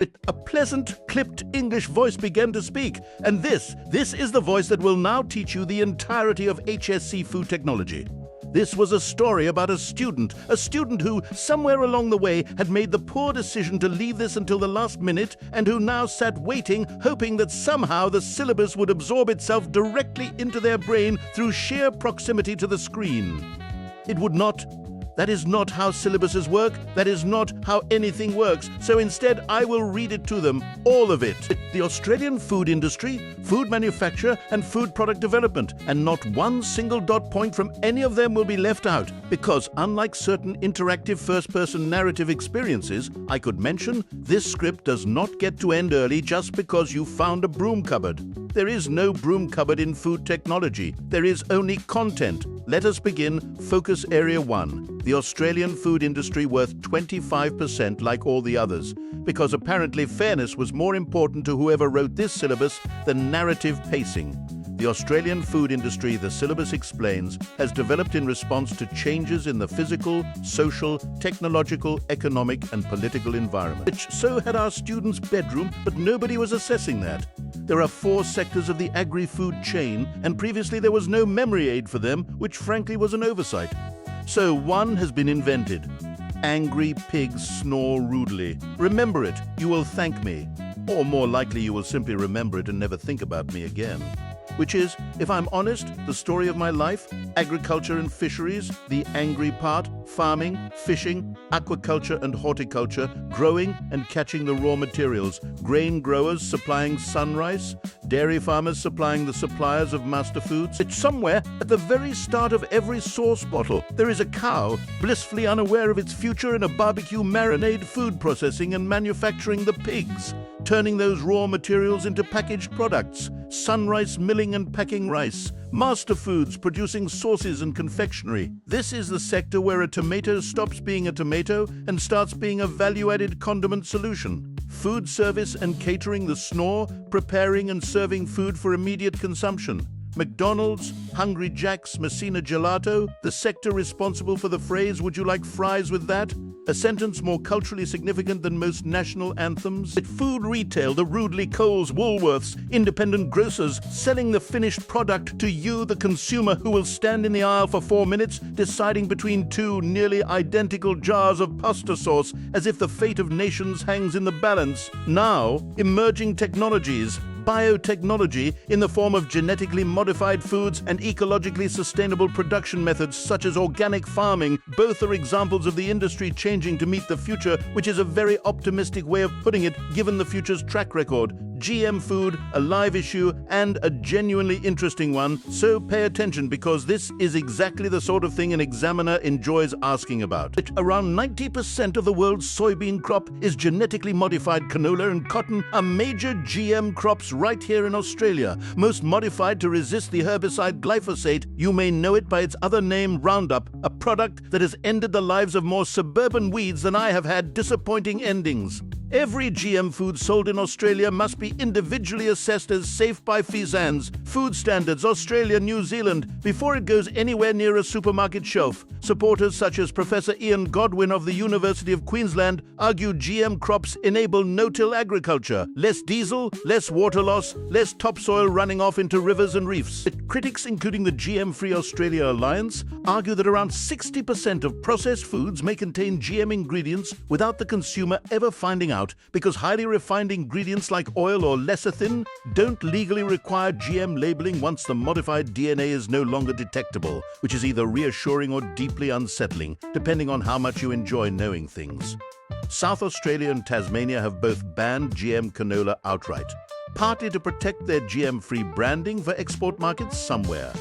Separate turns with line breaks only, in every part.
A pleasant, clipped English voice began to speak, and this is the voice that will now teach you the entirety of HSC Food Technology. This was a story about a student who, somewhere along the way, had made the poor decision to leave this until the last minute, and who now sat waiting, hoping that somehow the syllabus would absorb itself directly into their brain through sheer proximity to the screen. It would not. That is not how syllabuses work. That is not how anything works. So instead, I will read it to them, all of it. The Australian food industry, food manufacture, and food product development. And not one single dot point from any of them will be left out. Because unlike certain interactive first-person narrative experiences, I could mention, this script does not get to end early just because you found a broom cupboard. There is no broom cupboard in food technology. There is only content. Let us begin Focus Area 1. The Australian food industry worth 25% like all the others, because apparently fairness was more important to whoever wrote this syllabus than narrative pacing. The Australian food industry, the syllabus explains, has developed in response to changes in the physical, social, technological, economic and political environment. Which so had our students' bedroom, but nobody was assessing that. There are 4 sectors of the agri-food chain, and previously there was no memory aid for them, which frankly was an oversight. So one has been invented. Angry pigs snore rudely. Remember it, you will thank me. Or more likely you will simply remember it and never think about me again. Which is, if I'm honest, the story of my life, agriculture and fisheries, the angry part, farming, fishing, aquaculture and horticulture, growing and catching the raw materials, grain growers supplying sunrice, dairy farmers supplying the suppliers of master foods. It's somewhere at the very start of every sauce bottle. There is a cow, blissfully unaware of its future in a barbecue marinade, food processing and manufacturing the pigs, turning those raw materials into packaged products, sunrice milling and packing rice, master foods producing sauces and confectionery. This is the sector where a tomato stops being a tomato and starts being a value-added condiment solution. Food service and catering the snore, preparing and serving food for immediate consumption. McDonald's, Hungry Jack's, Messina Gelato, the sector responsible for the phrase, "Would you like fries with that?" A sentence more culturally significant than most national anthems. At food retail, the Rudely Coles, Woolworths, independent grocers, selling the finished product to you, the consumer, who will stand in the aisle for 4 minutes, deciding between 2 nearly identical jars of pasta sauce, as if the fate of nations hangs in the balance. Now, emerging technologies, biotechnology in the form of genetically modified foods and ecologically sustainable production methods such as organic farming, both are examples of the industry changing to meet the future, which is a very optimistic way of putting it given the future's track record. GM food, a live issue, and a genuinely interesting one, so pay attention because this is exactly the sort of thing an examiner enjoys asking about. Around 90% of the world's soybean crop is genetically modified. Canola and cotton are major GM crops right here in Australia, most modified to resist the herbicide glyphosate. You may know it by its other name, Roundup, a product that has ended the lives of more suburban weeds than I have had disappointing endings. Every GM food sold in Australia must be individually assessed as safe by FSANZ, Food Standards Australia, New Zealand, before it goes anywhere near a supermarket shelf. Supporters such as Professor Ian Godwin of the University of Queensland argue GM crops enable no-till agriculture, less diesel, less water loss, less topsoil running off into rivers and reefs. Critics, including the GM Free Australia Alliance, argue that around 60% of processed foods may contain GM ingredients without the consumer ever finding out, because highly refined ingredients like oil or lecithin don't legally require GM labeling once the modified DNA is no longer detectable, which is either reassuring or deeply unsettling, depending on how much you enjoy knowing things. South Australia and Tasmania have both banned GM canola outright, partly to protect their GM-free branding for export markets somewhere.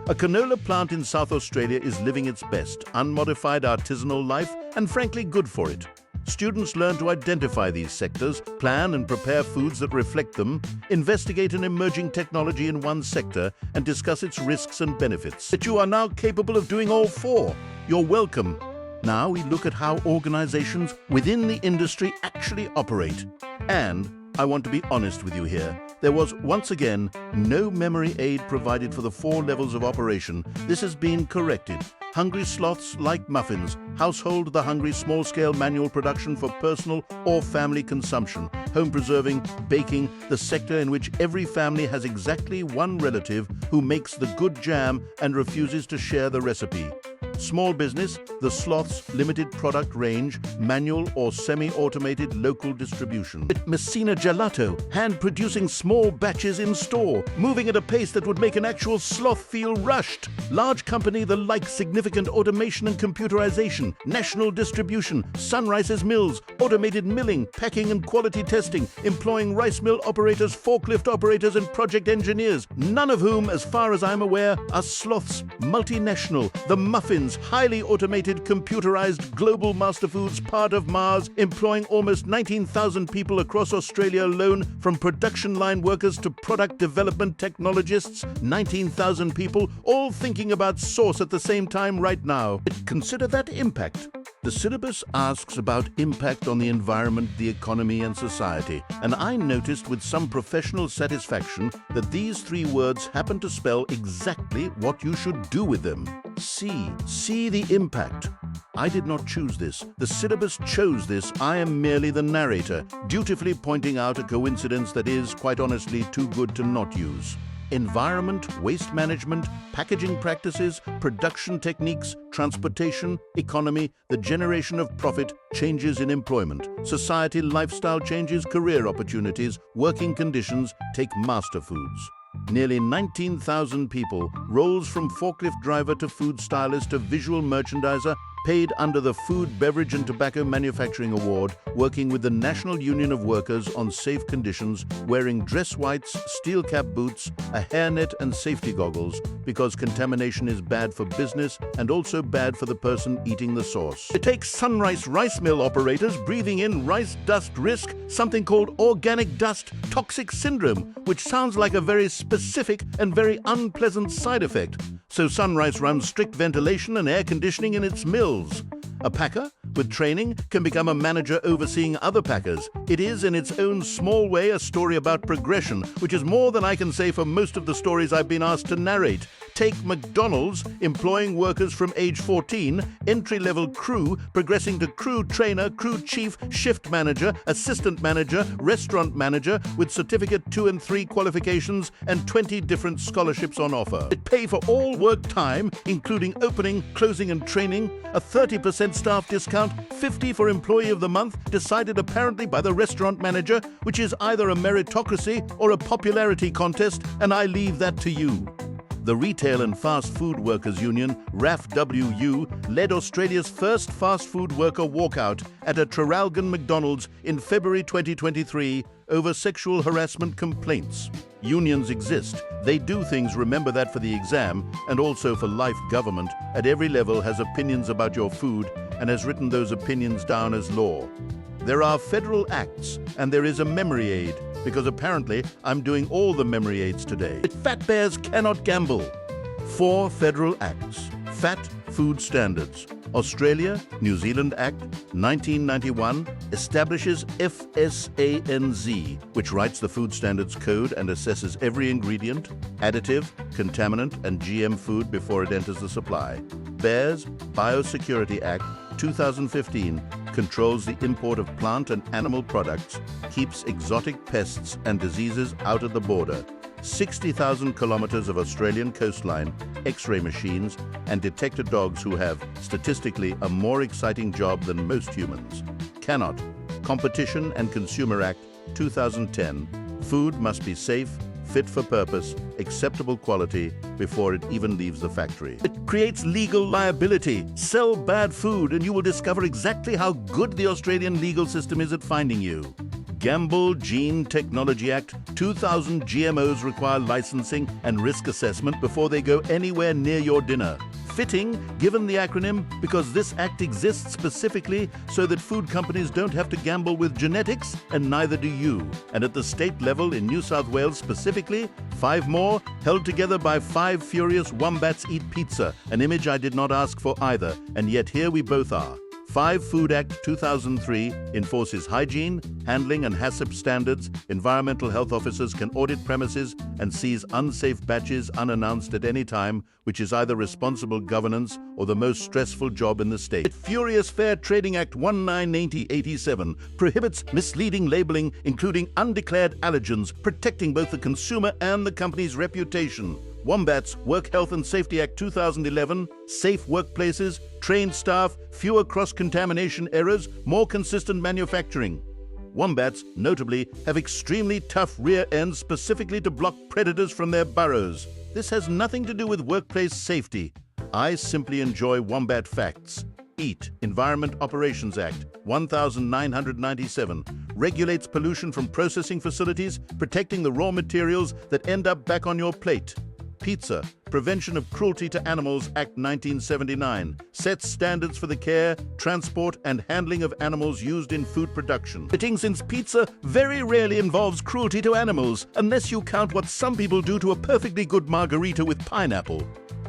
A canola plant in South Australia is living its best, unmodified artisanal life, and frankly good for it. Students learn to identify these sectors, plan and prepare foods that reflect them, investigate an emerging technology in one sector, and discuss its risks and benefits. That you are now capable of doing all 4. You're welcome. Now we look at how organizations within the industry actually operate. And I want to be honest with you here. There was, once again, no memory aid provided for the 4 levels of operation. This has been corrected. Hungry sloths like muffins. Household the hungry small-scale manual production for personal or family consumption. Home preserving, baking, the sector in which every family has exactly one relative who makes the good jam and refuses to share the recipe. Small business, the sloth's limited product range, manual or semi-automated local distribution. Messina Gelato, hand-producing small batches in store, moving at a pace that would make an actual sloth feel rushed. Large company, the like significant automation and computerization, national distribution, Sunrise's mills, automated milling, packing and quality testing, employing rice mill operators, forklift operators and project engineers, none of whom, as far as I'm aware, are sloths. Multinational, the muffins, highly automated, computerized global master foods, part of Mars, employing almost 19,000 people across Australia alone, from production line workers to product development technologists. 19,000 people, all thinking about sauce at the same time right now. Consider that impact. The syllabus asks about impact on the environment, the economy and society, and I noticed with some professional satisfaction that these three words happen to spell exactly what you should do with them. See the impact. I did not choose this. The syllabus chose this. I am merely the narrator, dutifully pointing out a coincidence that is, quite honestly, too good to not use. Environment, waste management, packaging practices, production techniques, transportation, economy, the generation of profit, changes in employment, society, lifestyle changes, career opportunities, working conditions, take master foods. Nearly 19,000 people, roles from forklift driver to food stylist to visual merchandiser, paid under the Food, Beverage and Tobacco Manufacturing Award, working with the National Union of Workers on safe conditions, wearing dress whites, steel cap boots, a hairnet and safety goggles, because contamination is bad for business and also bad for the person eating the sauce. It takes Sunrise rice mill operators breathing in rice dust risk, something called organic dust toxic syndrome, which sounds like a very specific and very unpleasant side effect. So Sunrise runs strict ventilation and air conditioning in its mills. A packer, with training, can become a manager overseeing other packers. It is, in its own small way, a story about progression, which is more than I can say for most of the stories I've been asked to narrate. Take McDonald's, employing workers from age 14, entry-level crew, progressing to crew trainer, crew chief, shift manager, assistant manager, restaurant manager, with certificate 2 and 3 qualifications and 20 different scholarships on offer. It pay for all work time, including opening, closing and training, a 30% staff discount, 50 for Employee of the Month, decided apparently by the restaurant manager, which is either a meritocracy or a popularity contest, and I leave that to you. The Retail and Fast Food Workers Union, RAFWU, led Australia's first fast food worker walkout at a Traralgon McDonald's in February 2023 over sexual harassment complaints. Unions exist. They do things, remember that for the exam, and also for life. Government at every level has opinions about your food and has written those opinions down as law. There are federal acts, and there is a memory aid, because apparently I'm doing all the memory aids today. Fat bears cannot gamble. 4 federal acts. Fat Food Standards. Australia, New Zealand Act 1991 establishes FSANZ, which writes the Food Standards Code and assesses every ingredient, additive, contaminant and GM food before it enters the supply. BEARS Biosecurity Act 2015 controls the import of plant and animal products, keeps exotic pests and diseases out of the border. 60,000 kilometers of Australian coastline, X-ray machines, and detector dogs who have, statistically, a more exciting job than most humans. Cannot. Competition and Consumer Act 2010. Food must be safe, fit for purpose, acceptable quality before it even leaves the factory. It creates legal liability. Sell bad food and you will discover exactly how good the Australian legal system is at finding you. Gamble Gene Technology Act 2000. GMOs require licensing and risk assessment before they go anywhere near your dinner. Fitting, given the acronym, because this act exists specifically so that food companies don't have to gamble with genetics, and neither do you. And at the state level in New South Wales specifically, 5 more, held together by 5 furious wombats eat pizza, an image I did not ask for either, and yet here we both are. 5 Food Act 2003 enforces hygiene, handling and HACCP standards. Environmental health officers can audit premises and seize unsafe batches unannounced at any time, which is either responsible governance or the most stressful job in the state. Furious Fair Trading Act 1987 prohibits misleading labeling, including undeclared allergens, protecting both the consumer and the company's reputation. Wombat's Work Health and Safety Act 2011, safe workplaces, trained staff, fewer cross-contamination errors, more consistent manufacturing. Wombats, notably, have extremely tough rear ends specifically to block predators from their burrows. This has nothing to do with workplace safety. I simply enjoy wombat facts. EAT, Environment Operations Act 1997, regulates pollution from processing facilities, protecting the raw materials that end up back on your plate. Pizza, Prevention of Cruelty to Animals Act 1979, sets standards for the care, transport and handling of animals used in food production. Since pizza very rarely involves cruelty to animals, unless you count what some people do to a perfectly good margarita with pineapple.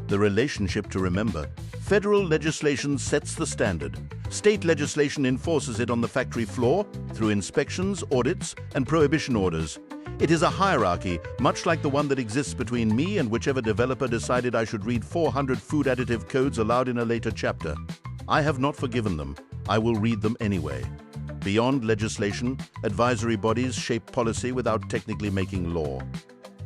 The relationship to remember. Federal legislation sets the standard. State legislation enforces it on the factory floor through inspections, audits, and prohibition orders. It is a hierarchy, much like the one that exists between me and whichever developer decided I should read 400 food additive codes aloud in a later chapter. I have not forgiven them. I will read them anyway. Beyond legislation, advisory bodies shape policy without technically making law.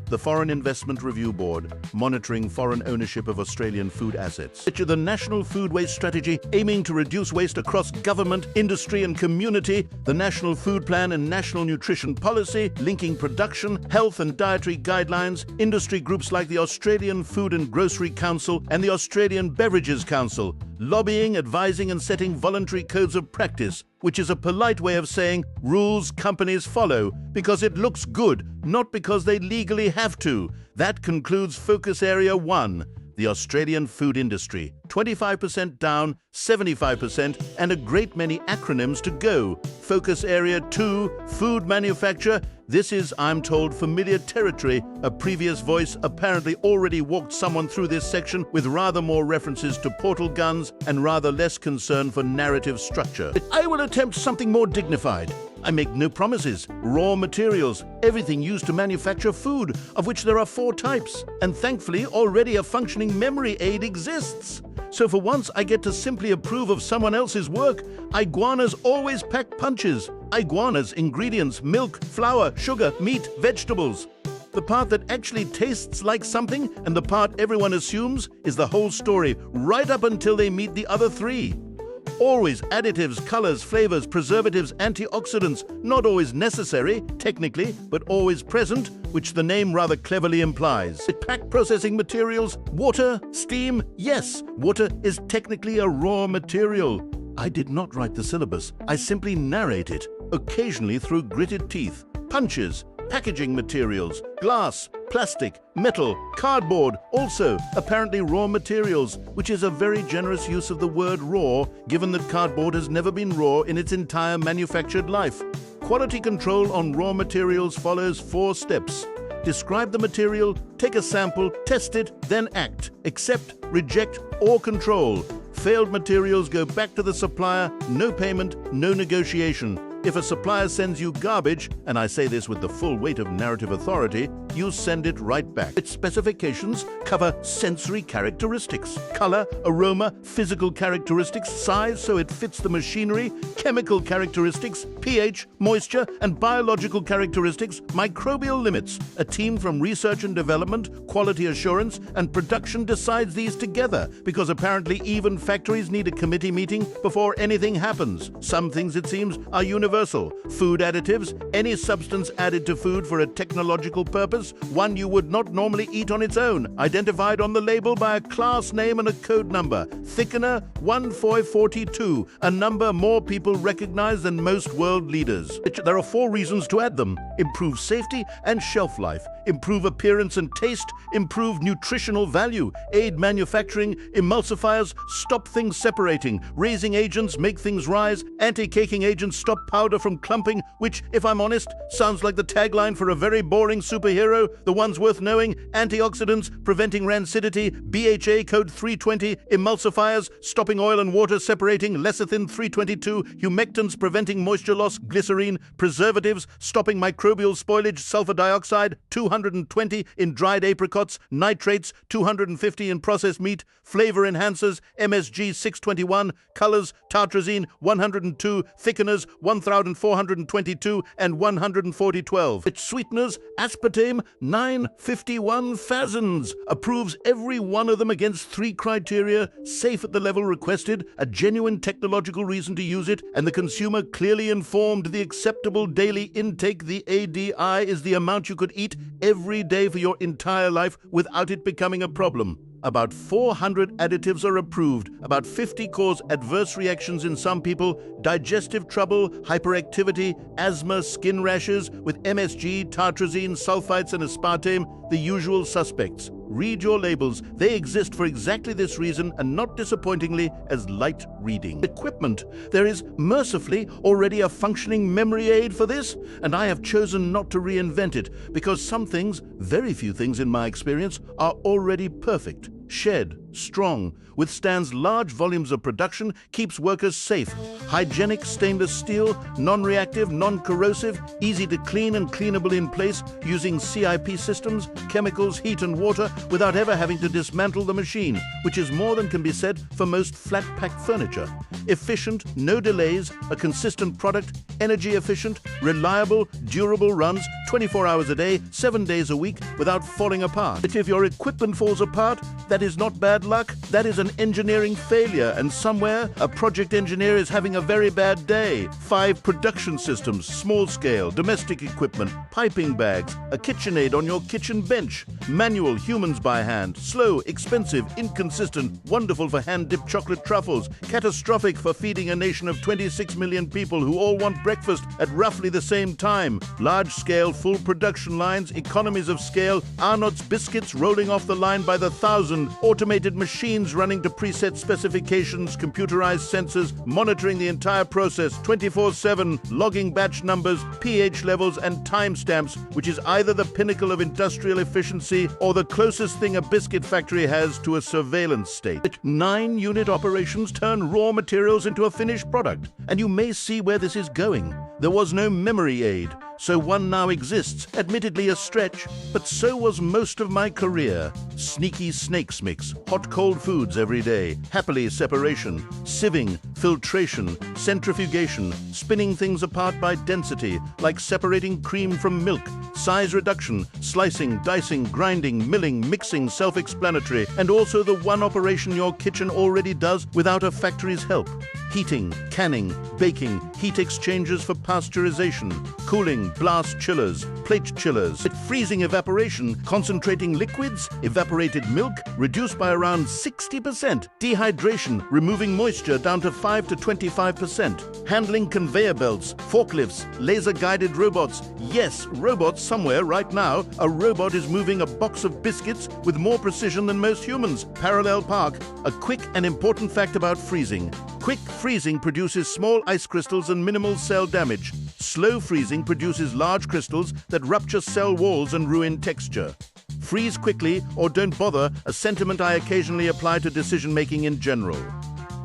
The Foreign Investment Review Board, monitoring foreign ownership of Australian food assets. The National Food Waste Strategy, aiming to reduce waste across government, industry and community. The National Food Plan and National Nutrition Policy, linking production, health and dietary guidelines. Industry groups like the Australian Food and Grocery Council and the Australian Beverages Council, lobbying, advising and setting voluntary codes of practice, which is a polite way of saying rules companies follow because it looks good, not because they legally have to. That concludes Focus Area 1, the Australian food industry. 25% down, 75%, and a great many acronyms to go. Focus Area 2, food manufacture. This is, I'm told, familiar territory. A previous voice apparently already walked someone through this section with rather more references to portal guns and rather less concern for narrative structure. I will attempt something more dignified. I make no promises. Raw materials, everything used to manufacture food, of which there are 4 types. And thankfully, already a functioning memory aid exists. So for once, I get to simply approve of someone else's work. Iguanas always pack punches. Iguanas, ingredients, milk, flour, sugar, meat, vegetables. The part that actually tastes like something and the part everyone assumes is the whole story, right up until they meet the other 3. Always additives, colors, flavors, preservatives, antioxidants, not always necessary, technically, but always present, which the name rather cleverly implies. Pack processing materials, water, steam, yes, water is technically a raw material. I did not write the syllabus, I simply narrate it, occasionally through gritted teeth. Punches, packaging materials, glass, plastic, metal, cardboard, also apparently raw materials, which is a very generous use of the word raw, given that cardboard has never been raw in its entire manufactured life. Quality control on raw materials follows 4 steps. Describe the material, take a sample, test it, then act. Accept, reject, or control. Failed materials go back to the supplier, no payment, no negotiation. If a supplier sends you garbage, and I say this with the full weight of narrative authority, you send it right back. Its specifications cover sensory characteristics, color, aroma, physical characteristics, size so it fits the machinery, chemical characteristics, pH, moisture, and biological characteristics, microbial limits. A team from research and development, quality assurance, and production decides these together, because apparently even factories need a committee meeting before anything happens. Some things, it seems, are universal. Food additives, any substance added to food for a technological purpose, one you would not normally eat on its own, identified on the label by a class name and a code number. Thickener 1442, a number more people recognize than most world leaders. There are 4 reasons to add them: improve safety and shelf life, improve appearance and taste, improve nutritional value, aid manufacturing, emulsifiers, stop things separating, raising agents make things rise, anti-caking agents stop powder powder from clumping, which, if I'm honest, sounds like the tagline for a very boring superhero. The ones worth knowing: antioxidants, preventing rancidity, BHA code 320, emulsifiers, stopping oil and water separating, lecithin 322, humectants, preventing moisture loss, glycerine, preservatives, stopping microbial spoilage, sulfur dioxide, 220 in dried apricots, nitrates, 250 in processed meat, flavor enhancers, MSG 621, colors, tartrazine 102, thickeners 1422 and 14012. Its sweeteners, aspartame 951 phasons. Approves every one of them against 3 criteria: safe at the level requested, a genuine technological reason to use it, and the consumer clearly informed the acceptable daily intake. The ADI is the amount you could eat every day for your entire life without it becoming a problem. About 400 additives are approved. About 50 cause adverse reactions in some people: digestive trouble, hyperactivity, asthma, skin rashes, with MSG, tartrazine, sulfites, and aspartame the usual suspects. Read your labels. They exist for exactly this reason, and not disappointingly as light reading. Equipment. There is mercifully already a functioning memory aid for this, and I have chosen not to reinvent it because some things, very few things in my experience, are already perfect. Shed, strong, withstands large volumes of production, keeps workers safe. Hygienic stainless steel, non-reactive, non-corrosive, easy to clean and cleanable in place using CIP systems, chemicals, heat and water without ever having to dismantle the machine, which is more than can be said for most flat-pack furniture. Efficient, no delays, a consistent product, energy efficient, reliable, durable runs 24 hours a day, 7 days a week without falling apart. But if your equipment falls apart, that is not bad luck, that is an engineering failure, and somewhere a project engineer is having a very bad day. 5 production systems, small scale, domestic equipment, piping bags, a KitchenAid on your kitchen bench, manual, humans by hand, slow, expensive, inconsistent, wonderful for hand-dipped chocolate truffles, catastrophic for feeding a nation of 26 million people who all want breakfast at roughly the same time, large-scale, full production lines, economies of scale, Arnott's biscuits rolling off the line by the thousand, automated machines running to preset specifications, computerized sensors, monitoring the entire process 24/7, logging batch numbers, pH levels, and timestamps, which is either the pinnacle of industrial efficiency or the closest thing a biscuit factory has to a surveillance state. 9-unit operations turn raw materials into a finished product, and you may see where this is going. There was no memory aid, so one now exists, admittedly a stretch, but so was most of my career. Sneaky snakes mix, hot-cold foods every day, happily separation, sieving, filtration, centrifugation, spinning things apart by density, like separating cream from milk, size reduction, slicing, dicing, grinding, milling, mixing, self-explanatory, and also the one operation your kitchen already does without a factory's help. Heating, canning, baking, heat exchangers for pasteurization, cooling, blast chillers, plate chillers, freezing evaporation, concentrating liquids, evaporated milk, reduced by around 60%, dehydration, removing moisture down to 5 to 25%, handling conveyor belts, forklifts, laser-guided robots. Yes, robots somewhere right now. A robot is moving a box of biscuits with more precision than most humans. Parallel park. A quick and important fact about freezing. Quick freezing produces small ice crystals and minimal cell damage. Slow freezing produces large crystals that rupture cell walls and ruin texture. Freeze quickly or don't bother, a sentiment I occasionally apply to decision-making in general.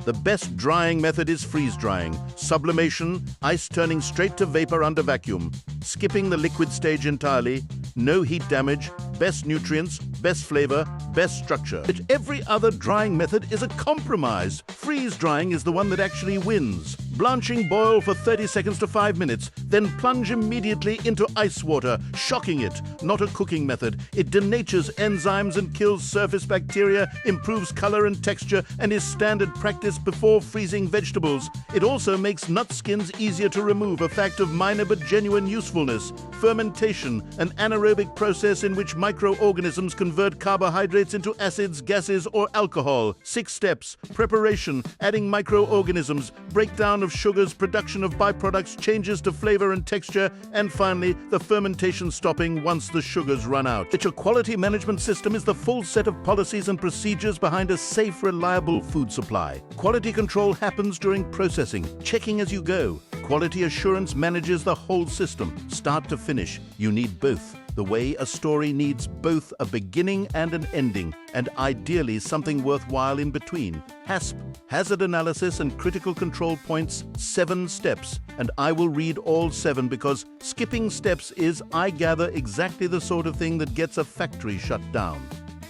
The best drying method is freeze drying. Sublimation, ice turning straight to vapor under vacuum. Skipping the liquid stage entirely. No heat damage. Best nutrients, best flavor, best structure. But every other drying method is a compromise. Freeze drying is the one that actually wins. Blanching boil for 30 seconds to 5 minutes, then plunge immediately into ice water, shocking it. Not a cooking method. It denatures enzymes and kills surface bacteria, improves color and texture, and is standard practice before freezing vegetables. It also makes nut skins easier to remove, a fact of minor but genuine usefulness. Fermentation, an anaerobic process in which microorganisms convert carbohydrates into acids, gases, or alcohol. 6 steps. Preparation, adding microorganisms, breakdown of sugars, production of byproducts, changes to flavor and texture, and finally, the fermentation stopping once the sugars run out. Your quality management system is the full set of policies and procedures behind a safe, reliable food supply. Quality control happens during processing, checking as you go. Quality assurance manages the whole system, start to finish. You need both. The way a story needs both a beginning and an ending, and ideally something worthwhile in between. HASP, Hazard Analysis and Critical Control Points, 7 steps. And I will read all 7 because skipping steps is, I gather, exactly the sort of thing that gets a factory shut down.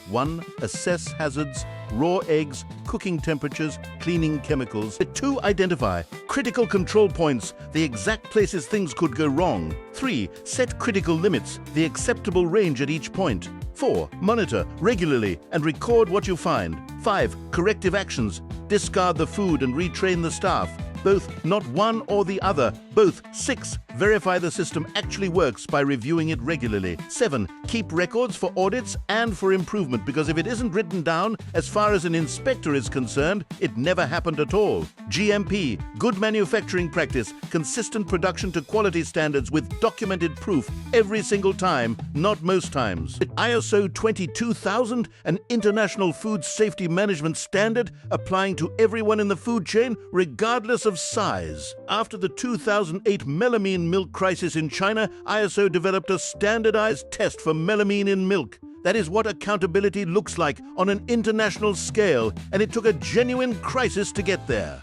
1. Assess hazards, raw eggs, cooking temperatures, cleaning chemicals. 2. Identify critical control points, the exact places things could go wrong. 3. Set critical limits, the acceptable range at each point. 4. Monitor regularly and record what you find. 5. Corrective actions, discard the food and retrain the staff. Both, not one or the other. Both. 6. Verify the system actually works by reviewing it regularly. 7. Keep records for audits and for improvement, because if it isn't written down, as far as an inspector is concerned, it never happened at all. GMP, good manufacturing practice, consistent production to quality standards with documented proof every single time, not most times. ISO 22000, an international food safety management standard applying to everyone in the food chain, regardless of size. After the 2008 melamine milk crisis in China, ISO developed a standardized test for melamine in milk. That is what accountability looks like on an international scale, and it took a genuine crisis to get there.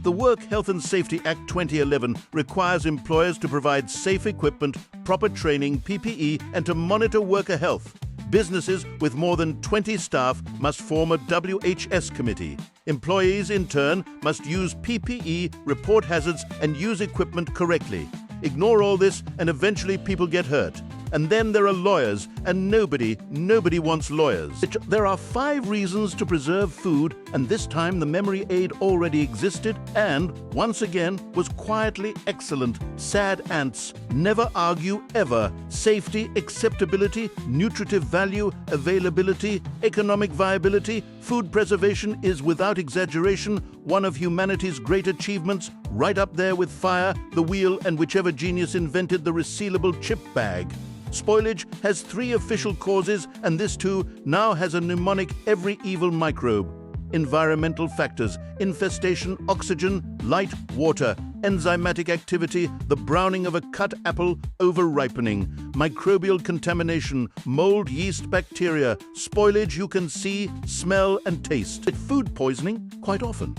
The Work Health and Safety Act 2011 requires employers to provide safe equipment, proper training, PPE, and to monitor worker health. Businesses with more than 20 staff must form a WHS committee. Employees, in turn, must use PPE, report hazards, and use equipment correctly. Ignore all this, and eventually people get hurt. And then there are lawyers, and nobody wants lawyers. There are 5 reasons to preserve food, and this time the memory aid already existed and, once again, was quietly excellent. Sad ants. Never argue ever. Safety, acceptability, nutritive value, availability, economic viability. Food preservation is, without exaggeration, one of humanity's great achievements, right up there with fire, the wheel, and whichever genius invented the resealable chip bag. Spoilage has 3 official causes, and this too now has a mnemonic: every evil microbe. Environmental factors: infestation, oxygen, light, water, enzymatic activity, the browning of a cut apple, over-ripening, microbial contamination, mold, yeast, bacteria. Spoilage you can see, smell, and taste. Food poisoning, quite often,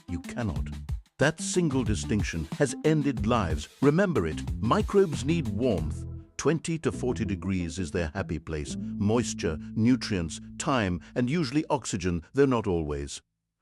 you cannot. That single distinction has ended lives. Remember it. Microbes need warmth. 20 to 40 degrees is their happy place. Moisture, nutrients, time, and usually oxygen, though not always.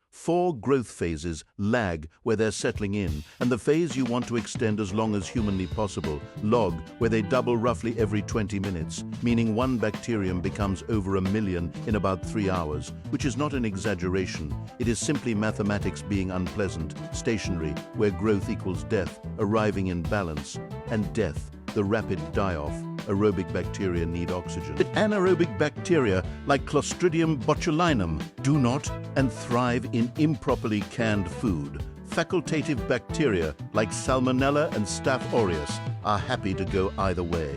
4 growth phases lag where they're settling in, and the phase you want to extend as long as humanly possible, log, where they double roughly every 20 minutes, meaning one bacterium becomes over 1 million in about 3 hours, which is not an exaggeration. It is simply mathematics being unpleasant, stationary, where growth equals death, arriving in balance, and death, the rapid die-off. Aerobic bacteria need oxygen. Anaerobic bacteria, like Clostridium botulinum, do not and thrive in improperly canned food. Facultative bacteria, like Salmonella and Staph aureus, are happy to go either way.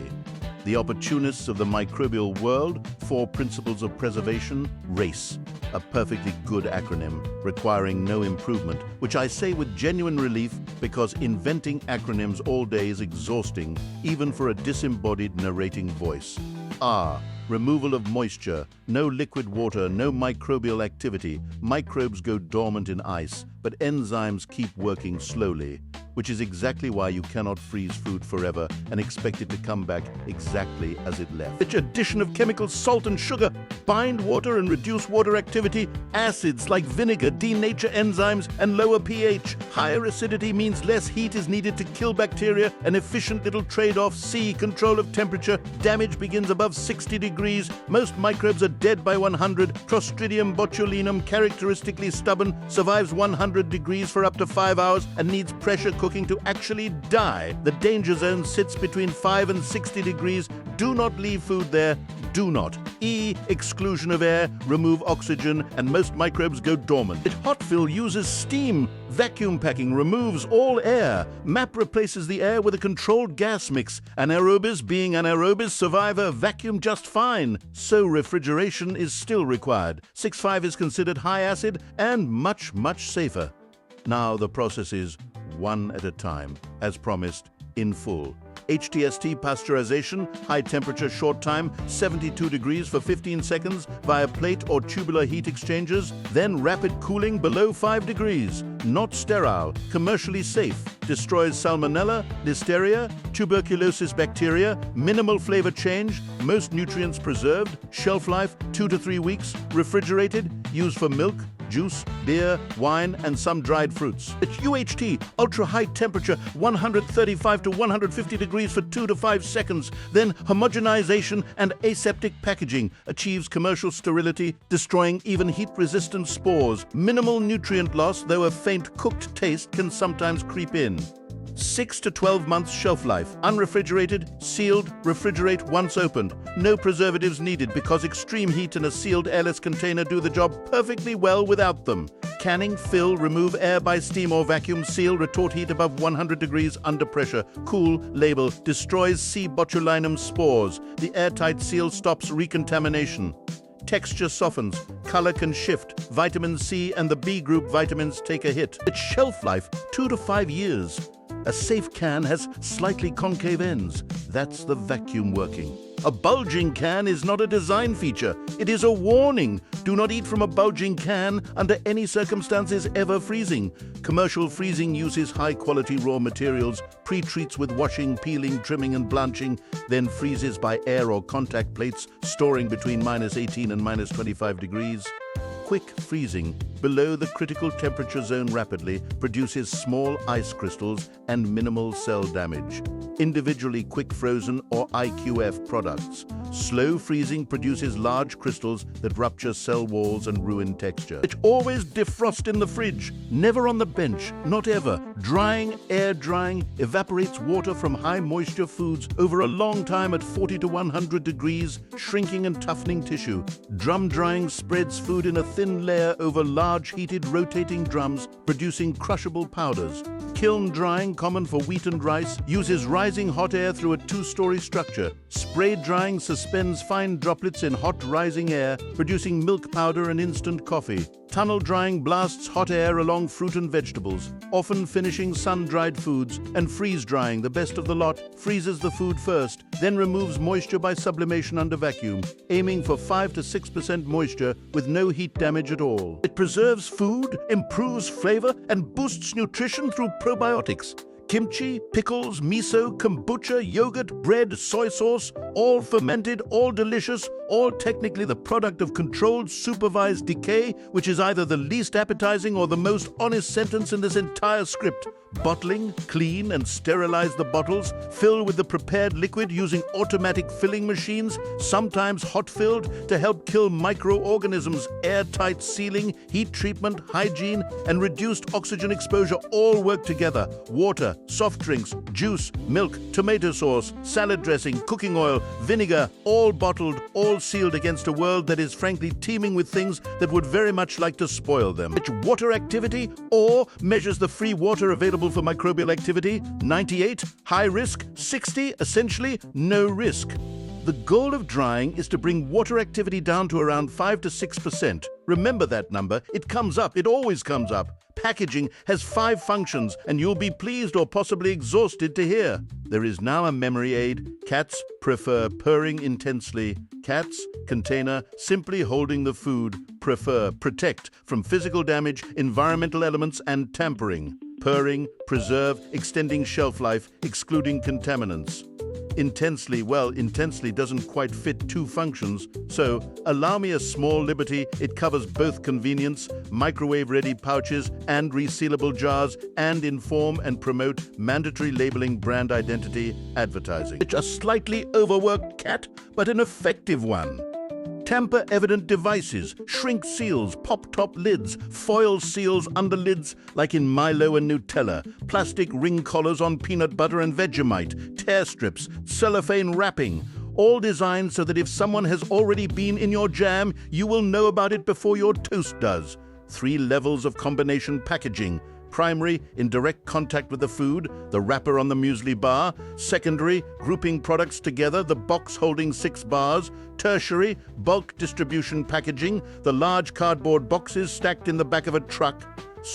The opportunists of the microbial world, 4 principles of preservation: RACE, a perfectly good acronym requiring no improvement, which I say with genuine relief because inventing acronyms all day is exhausting, even for a disembodied narrating voice. R, removal of moisture, no liquid water, no microbial activity. Microbes go dormant in ice, but enzymes keep working slowly, which is exactly why you cannot freeze food forever and expect it to come back exactly as it left. Its addition of chemicals, salt and sugar, bind water and reduce water activity. Acids like vinegar denature enzymes and lower pH. Higher acidity means less heat is needed to kill bacteria, an efficient little trade-off. C, control of temperature. Damage begins above 60 degrees. Most microbes are dead by 100. Clostridium botulinum, characteristically stubborn, survives 100 degrees for up to 5 hours and needs pressure cooking to actually die. The danger zone sits between 5 and 60 degrees. Do not leave food there. Do not. E, exclusion of air, remove oxygen, and most microbes go dormant. Hot fill uses steam. Vacuum packing removes all air. MAP replaces the air with a controlled gas mix. Anaerobes, being anaerobes, survivor, vacuum just fine. So refrigeration is still required. 6.5 is considered high acid and much, much safer. Now the process is one at a time, as promised, in full. HTST pasteurization, high temperature short time, 72 degrees for 15 seconds via plate or tubular heat exchangers, then rapid cooling below 5 degrees. Not sterile, commercially safe, destroys salmonella, listeria, tuberculosis bacteria, minimal flavor change, most nutrients preserved, shelf life 2 to 3 weeks, refrigerated, used for milk, juice, beer, wine, and some dried fruits. It's UHT, ultra-high temperature, 135 to 150 degrees for 2 to 5 seconds. Then homogenization and aseptic packaging achieves commercial sterility, destroying even heat-resistant spores. Minimal nutrient loss, though a faint cooked taste can sometimes creep in. 6 to 12 months shelf life, unrefrigerated, sealed, refrigerate once opened. No preservatives needed because extreme heat in a sealed airless container do the job perfectly well without them. Canning, fill, remove air by steam or vacuum, seal, retort heat above 100 degrees under pressure, cool, label, destroys C. botulinum spores. The airtight seal stops recontamination. Texture softens, color can shift, vitamin C and the B group vitamins take a hit. Its shelf life, 2 to 5 years. A safe can has slightly concave ends. That's the vacuum working. A bulging can is not a design feature. It is a warning. Do not eat from a bulging can under any circumstances ever freezing. Commercial freezing uses high-quality raw materials, pre-treats with washing, peeling, trimming, and blanching, then freezes by air or contact plates, storing between -18 and -25 degrees. Quick freezing below the critical temperature zone rapidly produces small ice crystals and minimal cell damage. Individually quick frozen or IQF products. Slow freezing produces large crystals that rupture cell walls and ruin texture. It always defrost in the fridge, never on the bench, not ever. Drying, air drying, evaporates water from high moisture foods over a long time at 40 to 100 degrees, shrinking and toughening tissue. Drum drying spreads food in a thin layer over large heated rotating drums, producing crushable powders. Kiln drying, common for wheat and rice, uses rising hot air through a 2-story structure. Spray drying suspends fine droplets in hot rising air, producing milk powder and instant coffee. Tunnel drying blasts hot air along fruit and vegetables, often finishing sun-dried foods, and freeze drying, the best of the lot, freezes the food first, then removes moisture by sublimation under vacuum, aiming for 5 to 6% moisture with no heat damage at all. It preserves food, improves flavor, and boosts nutrition through probiotics. Kimchi, pickles, miso, kombucha, yogurt, bread, soy sauce, all fermented, all delicious, all technically the product of controlled, supervised decay, which is either the least appetizing or the most honest sentence in this entire script. Bottling, clean and sterilize the bottles, fill with the prepared liquid using automatic filling machines, sometimes hot-filled, to help kill microorganisms. Airtight sealing, heat treatment, hygiene, and reduced oxygen exposure all work together. Water, soft drinks, juice, milk, tomato sauce, salad dressing, cooking oil, vinegar, all bottled, all sealed against a world that is frankly teeming with things that would very much like to spoil them. Which water activity, or measures the free water available for microbial activity, 98, high risk, 60, essentially no risk. The goal of drying is to bring water activity down to around 5 to 6%. Remember that number, it comes up, it always comes up. Packaging has 5 functions, and you'll be pleased or possibly exhausted to hear. There is now a memory aid. Cats prefer purring intensely. Cats, container, simply holding the food. Prefer, protect from physical damage, environmental elements, and tampering. Purring, preserve, extending shelf life, excluding contaminants. Intensely, well, intensely doesn't quite fit 2 functions, so allow me a small liberty. It covers both convenience, microwave-ready pouches, and resealable jars, and inform and promote mandatory labeling, brand identity, advertising. It's a slightly overworked cat, but an effective one. Tamper-evident devices, shrink seals, pop-top lids, foil seals under lids like in Milo and Nutella, plastic ring collars on peanut butter and Vegemite, tear strips, cellophane wrapping, all designed so that if someone has already been in your jam, you will know about it before your toast does. 3 levels of combination packaging. Primary, in direct contact with the food, the wrapper on the muesli bar. Secondary, grouping products together, the box holding 6 bars. Tertiary, bulk distribution packaging, the large cardboard boxes stacked in the back of a truck.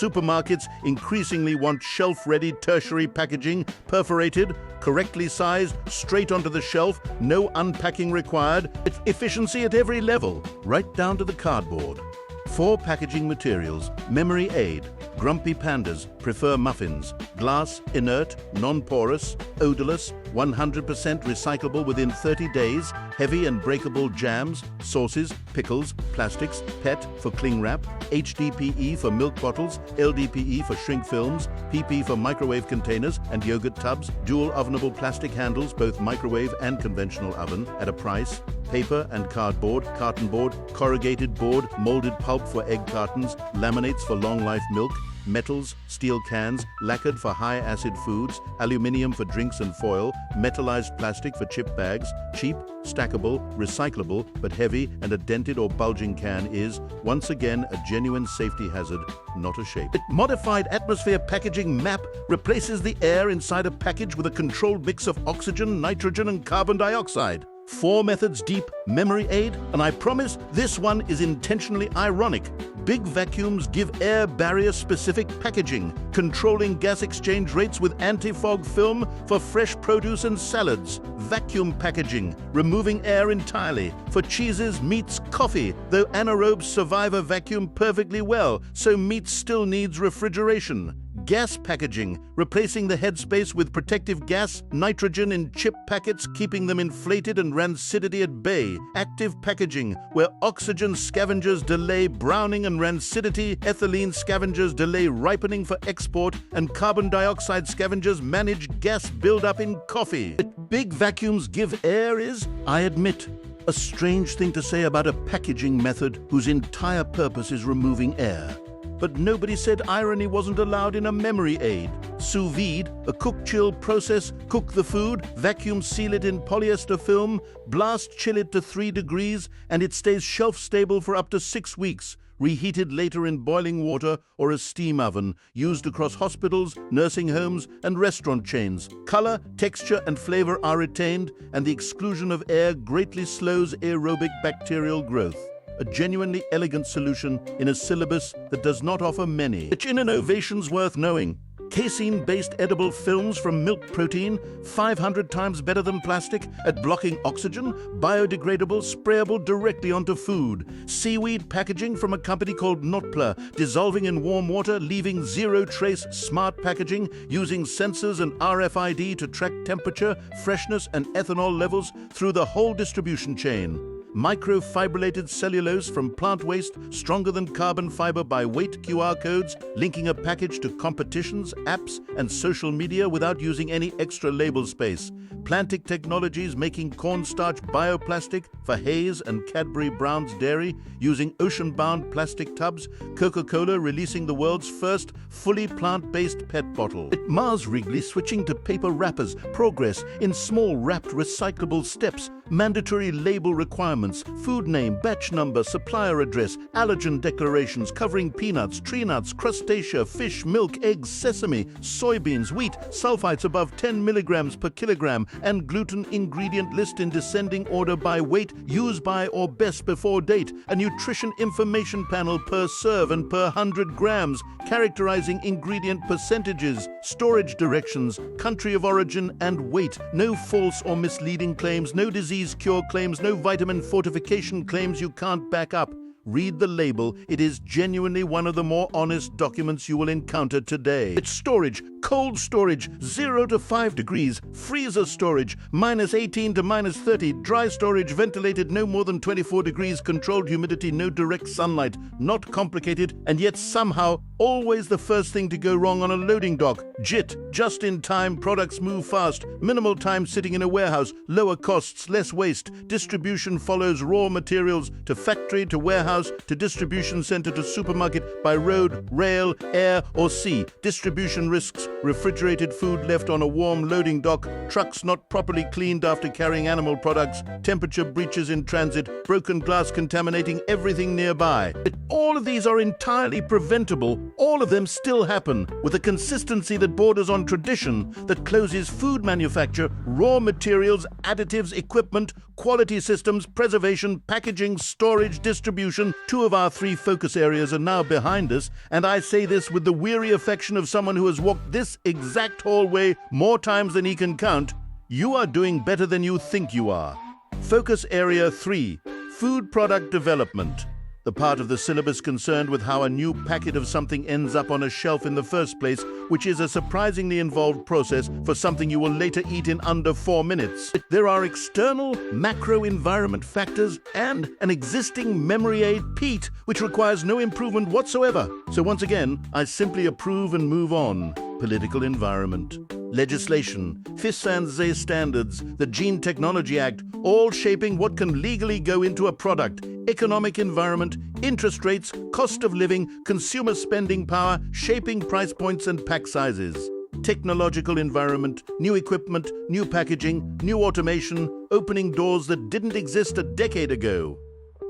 Supermarkets increasingly want shelf-ready tertiary packaging, perforated, correctly sized, straight onto the shelf, no unpacking required. It's efficiency at every level, right down to the cardboard. 4 packaging materials: memory aid. Grumpy pandas prefer muffins. Glass, inert, non-porous, odorless, 100% recyclable within 30 days. Heavy and breakable jams, sauces, pickles, plastics. PET for cling wrap. HDPE for milk bottles. LDPE for shrink films. PP for microwave containers and yogurt tubs. Dual ovenable plastic handles, both microwave and conventional oven, at a price. Paper and cardboard, carton board, corrugated board, molded pulp for egg cartons, laminates for long-life milk, metals, steel cans, lacquered for high-acid foods, aluminium for drinks and foil, metallized plastic for chip bags. Cheap, stackable, recyclable, but heavy, and a dented or bulging can is, once again, a genuine safety hazard, not a shape. Modified atmosphere packaging MAP replaces the air inside a package with a controlled mix of oxygen, nitrogen, and carbon dioxide. 4 methods deep, memory aid, and I promise this one is intentionally ironic. Big vacuums give air barrier-specific packaging, controlling gas exchange rates with anti-fog film for fresh produce and salads. Vacuum packaging, removing air entirely for cheeses, meats, coffee, though anaerobes survive a vacuum perfectly well, so meat still needs refrigeration. Gas packaging, replacing the headspace with protective gas, nitrogen in chip packets, keeping them inflated and rancidity at bay. Active packaging, where oxygen scavengers delay browning and rancidity, ethylene scavengers delay ripening for export, and carbon dioxide scavengers manage gas buildup in coffee. Big vacuums give air is, I admit, a strange thing to say about a packaging method whose entire purpose is removing air. But nobody said irony wasn't allowed in a memory aid. Sous vide, a cook-chill process, cook the food, vacuum seal it in polyester film, blast chill it to 3 degrees, and it stays shelf-stable for up to 6 weeks, reheated later in boiling water or a steam oven, used across hospitals, nursing homes, and restaurant chains. Color, texture, and flavor are retained, and the exclusion of air greatly slows aerobic bacterial growth. A genuinely elegant solution in a syllabus that does not offer many. Innovations worth knowing. Casein-based edible films from milk protein, 500 times better than plastic at blocking oxygen, biodegradable, sprayable directly onto food. Seaweed packaging from a company called Notpla, dissolving in warm water, leaving zero trace. Smart packaging, using sensors and RFID to track temperature, freshness, and ethanol levels through the whole distribution chain. Microfibrillated cellulose from plant waste, stronger than carbon fiber by weight. QR codes, linking a package to competitions, apps, and social media without using any extra label space. Plantic Technologies making cornstarch bioplastic for Hayes and Cadbury Brown's Dairy using ocean-bound plastic tubs. Coca-Cola releasing the world's first fully plant-based PET bottle. Mars Wrigley switching to paper wrappers. Progress in small wrapped recyclable steps. Mandatory label requirements, food name, batch number, supplier address, allergen declarations covering peanuts, tree nuts, crustacea, fish, milk, eggs, sesame, soybeans, wheat, sulfites above 10 milligrams per kilogram, and gluten ingredient list in descending order by weight, use by or best before date, a nutrition information panel per serve and per 100 grams, characterizing ingredient percentages, storage directions, country of origin, and weight. No false or misleading claims, no disease cure claims, no vitamin fortification claims you can't back up. Read the label. It is genuinely one of the more honest documents you will encounter today. It's storage, cold storage, 0 to 5 degrees, freezer storage, -18 to -30, dry storage, ventilated no more than 24 degrees, controlled humidity, no direct sunlight, not complicated, and yet somehow always the first thing to go wrong on a loading dock. JIT, just in time, products move fast, minimal time sitting in a warehouse, lower costs, less waste. Distribution follows raw materials to factory to warehouse to distribution center to supermarket by road, rail, air, or sea. Distribution risks, refrigerated food left on a warm loading dock, trucks not properly cleaned after carrying animal products, temperature breaches in transit, broken glass contaminating everything nearby. But all of these are entirely preventable All of them still happen with a consistency that borders on tradition, that closes food manufacture, raw materials, additives, equipment, quality systems, preservation, packaging, storage, distribution. 2 of our 3 focus areas are now behind us, and I say this with the weary affection of someone who has walked this exact hallway more times than he can count. You are doing better than you think you are. Focus Area 3, Food Product Development. The part of the syllabus concerned with how a new packet of something ends up on a shelf in the first place, which is a surprisingly involved process for something you will later eat in under 4 minutes. There are external macro environment factors and an existing memory aid PEAT, which requires no improvement whatsoever. So once again, I simply approve and move on. Political environment, legislation, FIS-and-ZE standards, the Gene Technology Act, all shaping what can legally go into a product. Economic environment, interest rates, cost of living, consumer spending power, shaping price points and pack sizes. Technological environment, new equipment, new packaging, new automation, opening doors that didn't exist a decade ago.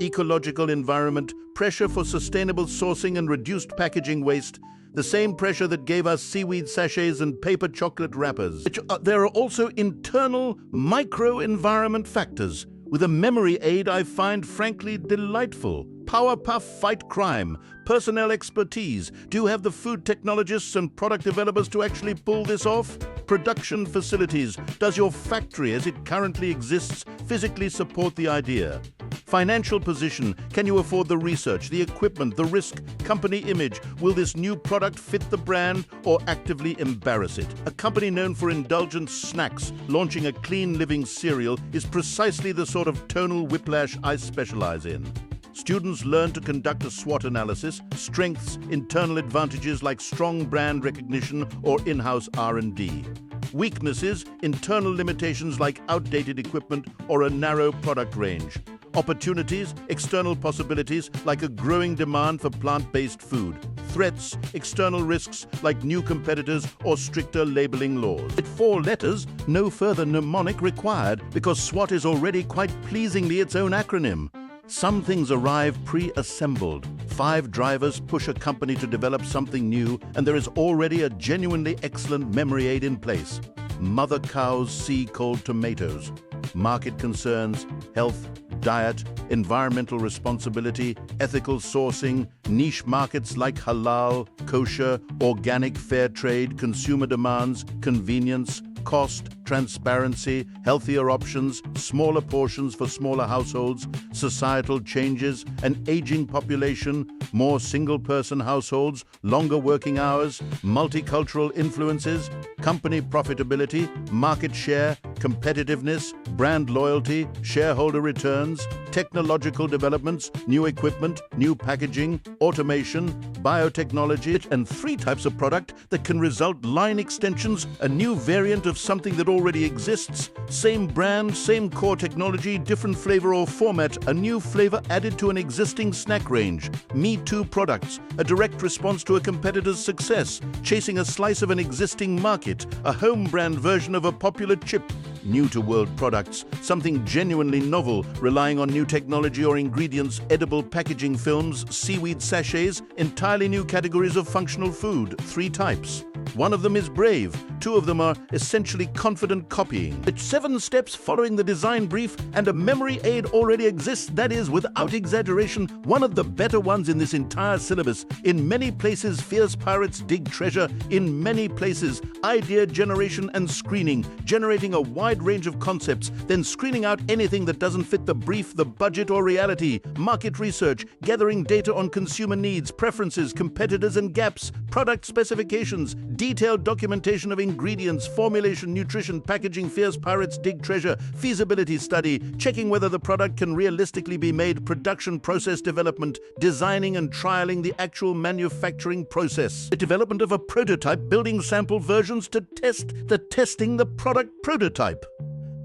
Ecological environment, pressure for sustainable sourcing and reduced packaging waste, the same pressure that gave us seaweed sachets and paper chocolate wrappers. There are also internal micro-environment factors. With a memory aid I find frankly delightful. Powerpuff fight crime. Personnel expertise. Do you have the food technologists and product developers to actually pull this off? Production facilities. Does your factory as it currently exists physically support the idea? Financial position. Can you afford the research, the equipment, the risk, company image? Will this new product fit the brand or actively embarrass it? A company known for indulgent snacks launching a clean living cereal is precisely the sort of tonal whiplash I specialize in. Students learn to conduct a SWOT analysis, strengths, internal advantages like strong brand recognition or in-house R&D. Weaknesses, internal limitations like outdated equipment or a narrow product range. Opportunities, external possibilities like a growing demand for plant-based food. Threats, external risks like new competitors or stricter labeling laws. At 4 letters, no further mnemonic required because SWOT is already quite pleasingly its own acronym. Some things arrive pre-assembled. 5 drivers push a company to develop something new, and there is already a genuinely excellent memory aid in place. Mother cows see cold tomatoes. Market concerns, health, diet, environmental responsibility, ethical sourcing, niche markets like halal, kosher, organic, fair trade, consumer demands, convenience, cost, transparency, healthier options, smaller portions for smaller households, societal changes, an aging population, more single-person households, longer working hours, multicultural influences, company profitability, market share, competitiveness, brand loyalty, shareholder returns, technological developments, new equipment, new packaging, automation, biotechnology, and 3 types of product that can result line extensions, a new variant of something that already exists, same brand, same core technology, different flavor or format, a new flavor added to an existing snack range, Me Too products, a direct response to a competitor's success, chasing a slice of an existing market, a home brand version of a popular chip. New to world products, something genuinely novel, relying on new technology or ingredients, edible packaging films, seaweed sachets, entirely new categories of functional food, 3 types. 1 of them is brave, 2 of them are essentially confident copying. It's 7 steps following the design brief, and a memory aid already exists that is, without exaggeration, one of the better ones in this entire syllabus. In many places, fierce pirates dig treasure. In many places, idea generation and screening, generating a wide range of concepts, then screening out anything that doesn't fit the brief, the budget, or reality. Market research, gathering data on consumer needs, preferences, competitors and gaps, product specifications, detailed documentation of ingredients, formulation, nutrition, packaging, fierce pirates dig treasure, feasibility study, checking whether the product can realistically be made, production process development, designing and trialing the actual manufacturing process, the development of a prototype, building sample versions to test the product prototype.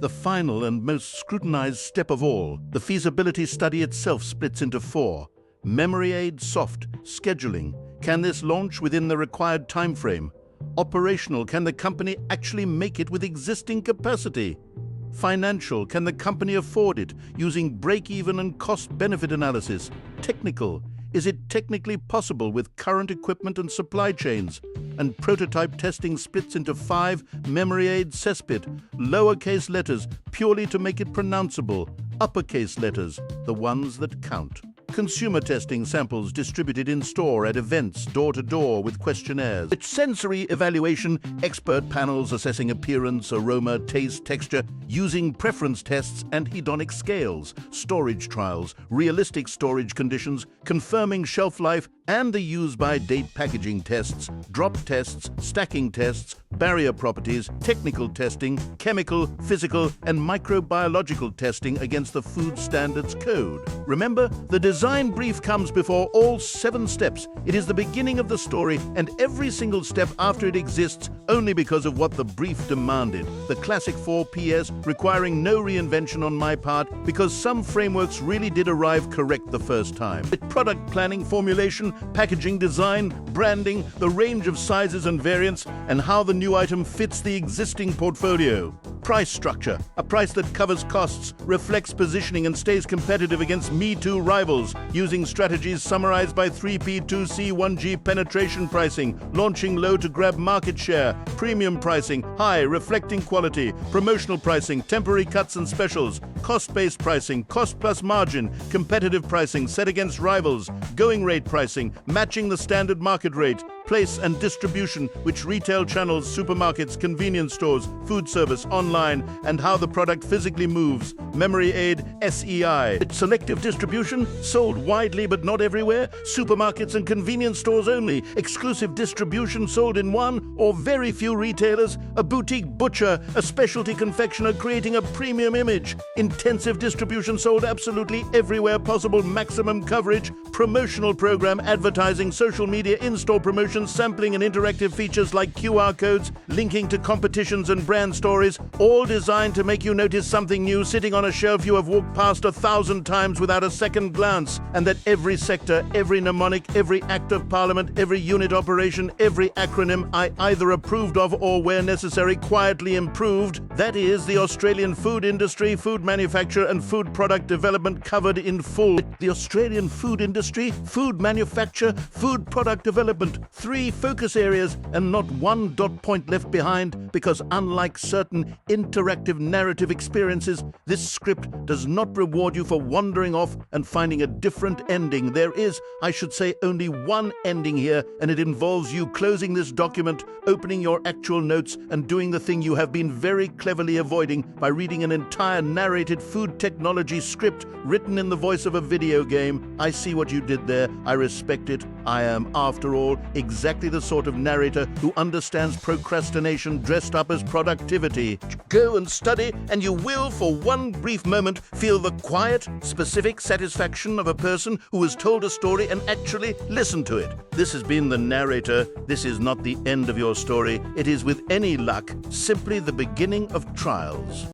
The final and most scrutinized step of all, the feasibility study itself splits into 4. Memory aid soft, scheduling. Can this launch within the required time frame? Operational, can the company actually make it with existing capacity? Financial, can the company afford it using break-even and cost-benefit analysis? Technical, is it technically possible with current equipment and supply chains? And prototype testing splits into 5 memory aid cesspit, lowercase letters purely to make it pronounceable, uppercase letters, the ones that count. Consumer testing samples distributed in-store at events, door-to-door with questionnaires. It's sensory evaluation, expert panels assessing appearance, aroma, taste, texture, using preference tests and hedonic scales, storage trials, realistic storage conditions, confirming shelf life, and the use-by-date packaging tests, drop tests, stacking tests, barrier properties, technical testing, chemical, physical, and microbiological testing against the Food Standards Code. Remember, the design brief comes before all 7 steps. It is the beginning of the story, and every single step after it exists only because of what the brief demanded. The classic 4 PS requiring no reinvention on my part because some frameworks really did arrive correct the first time. With product planning, formulation, packaging design, branding, the range of sizes and variants, and how the new item fits the existing portfolio. Price structure, a price that covers costs, reflects positioning and stays competitive against Me Too rivals, using strategies summarized by 3P2C 1G penetration pricing, launching low to grab market share, premium pricing, high, reflecting quality, promotional pricing, temporary cuts and specials, cost-based pricing, cost plus margin, competitive pricing set against rivals, going rate pricing, matching the standard market rate, place and distribution, which retail channels, supermarkets, convenience stores, food service, online, and how the product physically moves, memory aid, SEI. Selective distribution, sold widely but not everywhere, supermarkets and convenience stores only, exclusive distribution sold in one or very few retailers, a boutique butcher, a specialty confectioner creating a premium image, intensive distribution sold absolutely everywhere possible, maximum coverage, promotional program, advertising, social media, in-store promotions, sampling and interactive features like QR codes, linking to competitions and brand stories, all designed to make you notice something new sitting on a shelf you have walked past 1,000 times without a second glance, and that every sector, every mnemonic, every act of parliament, every unit operation, every acronym I either approved of or, where necessary, quietly improved. That is the Australian food industry, food manufacture and food product development covered in full. The Australian food industry, food manufacture, food product development. 3 focus areas and not one dot point left behind, because unlike certain interactive narrative experiences, this script does not reward you for wandering off and finding a different ending. There is, I should say, only one ending here, and it involves you closing this document, opening your actual notes, and doing the thing you have been very cleverly avoiding by reading an entire narrated food technology script written in the voice of a video game. I see what you did there. I respect it. I am, after all, exactly the sort of narrator who understands procrastination dressed up as productivity. Go and study, and you will, for one brief moment, feel the quiet, specific satisfaction of a person who has told a story and actually listened to it. This has been the Narrator. This is not the end of your story. It is, with any luck, simply the beginning of trials.